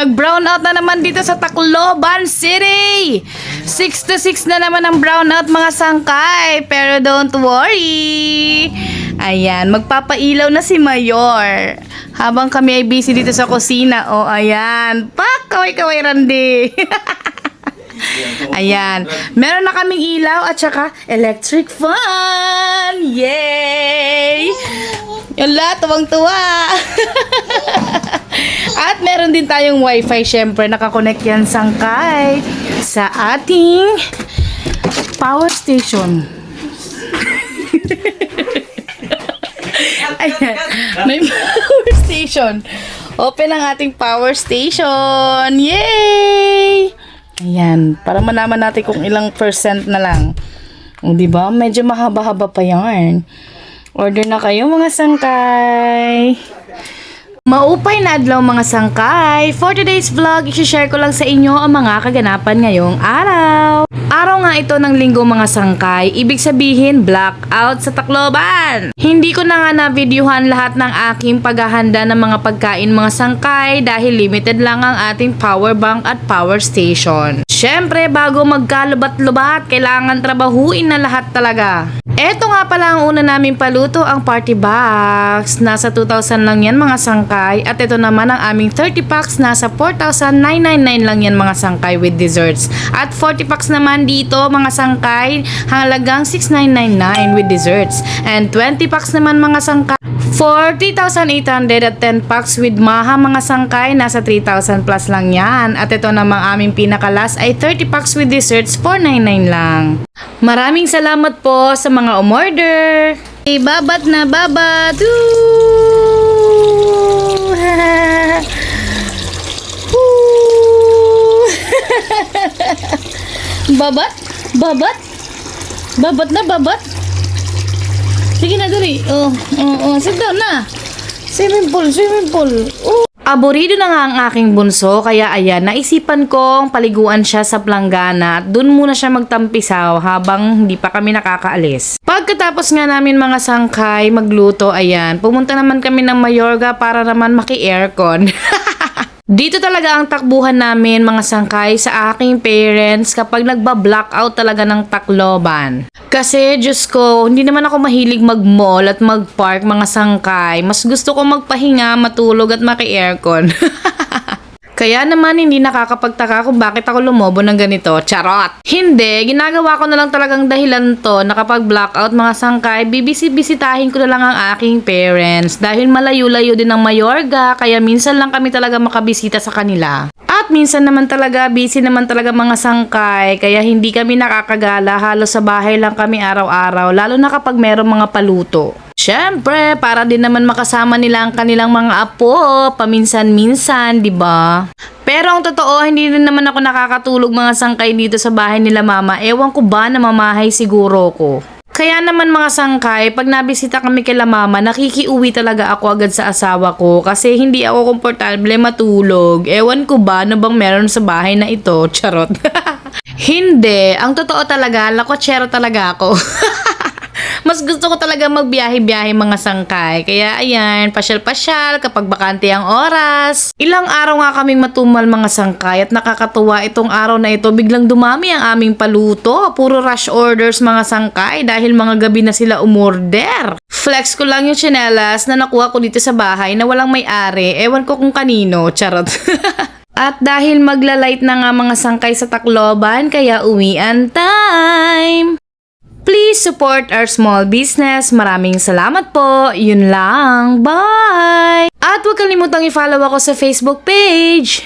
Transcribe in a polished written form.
Nag-brown out na naman dito sa Tacloban City. 6 to 6 na naman ang brown out mga sangkay. Pero don't worry. Ayan, magpapailaw na si Mayor. Habang kami ay busy dito sa kusina. Oh, ayan. Pak, kaway-kaway Randy. Ayan. Meron na kaming ilaw at saka electric fan. Yay! Yala, tuwang-tuwa. At meron din tayong wifi. Syempre, nakakonect yan sangkay sa ating power station. Ayan. May power station. Open ang ating power station. Yay! Ayan. Para malaman natin kung ilang percent na lang. O, diba? Medyo mahaba-haba pa yan. Order na kayo mga sangkay. Maupay na adlaw mga sangkay. For today's vlog, i-share ko lang sa inyo ang mga kaganapan ngayong araw. Araw nga ito ng linggo mga sangkay, ibig sabihin blackout sa Tacloban. Hindi ko na nga na-videohan lahat ng aking paghahanda ng mga pagkain mga sangkay dahil limited lang ang ating power bank at power station. Syempre, bago magkalubat-lubat, kailangan trabahuin na lahat talaga. Eto nga pala ang una naming paluto, ang party box. Nasa 2,000 lang yan mga sangkay. At ito naman ang aming 30 packs. Nasa 4,999 lang yan mga sangkay with desserts. At 40 packs naman dito mga sangkay, halagang 6,999 with desserts. And 20 packs naman mga sangkay, 40,800 at 10 packs with maha mga sangkay, nasa 3,000 plus lang yan. At ito namang aming pinakalas ay 30 packs with desserts, 499 lang. Maraming salamat po sa mga umorder. Babat na babat. Babat? Babat? Babat na babat? Sige na, dali. Sit down na. Swimming pool. Aborido na nga ang aking bunso, kaya ayan, naisipan kong paliguan siya sa planggana at dun muna siya magtampisaw habang hindi pa kami nakakaalis. Pagkatapos nga namin mga sangkay magluto, ayan, pumunta naman kami ng Mayorga para naman maki-aircon. Dito talaga ang takbuhan namin mga sangkay sa aking parents kapag nagba-blackout talaga ng Tacloban. Kasi Diyos ko, hindi naman ako mahilig mag-mall at mag-park mga sangkay. Mas gusto ko magpahinga, matulog at maki-aircon. Kaya naman hindi nakakapagtaka kung bakit ako lumobo ng ganito. Charot! Hindi, ginagawa ko na lang talagang dahilan to na kapag blackout mga sangkay, bibisitahin ko na lang ang aking parents. Dahil malayo-layo din ang Mayorga, kaya minsan lang kami talaga makabisita sa kanila. At minsan naman talaga, busy naman talaga mga sangkay, kaya hindi kami nakakagala, halos sa bahay lang kami araw-araw, lalo na kapag merong mga paluto. Syempre, para din naman makasama nila ang kanilang mga apo, paminsan-minsan, di ba? Pero ang totoo, hindi rin naman ako nakakatulog mga sangkay dito sa bahay nila mama. Ewan ko ba na mamahay siguro ko. Kaya naman mga sangkay, pag nabisita kami kila mama, nakikiuwi talaga ako agad sa asawa ko kasi hindi ako komportable matulog. Ewan ko ba na bang meron sa bahay na ito? Charot. Hindi. Ang totoo talaga, lakotsero talaga ako. Mas gusto ko talaga magbiyahe-biyahe mga sangkay. Kaya ayan, pasyal-pasyal kapag bakante ang oras. Ilang araw nga kaming matumal mga sangkay at nakakatuwa itong araw na ito. Biglang dumami ang aming paluto. Puro rush orders mga sangkay dahil mga gabi na sila umorder. Flex ko lang yung tsinelas na nakuha ko dito sa bahay na walang may-ari. Ewan ko kung kanino. Charot. At dahil magla-light na nga mga sangkay sa Tacloban, kaya uwian time. Please support our small business. Maraming salamat po. Yun lang. Bye! At huwag kalimutang i-follow ako sa Facebook page.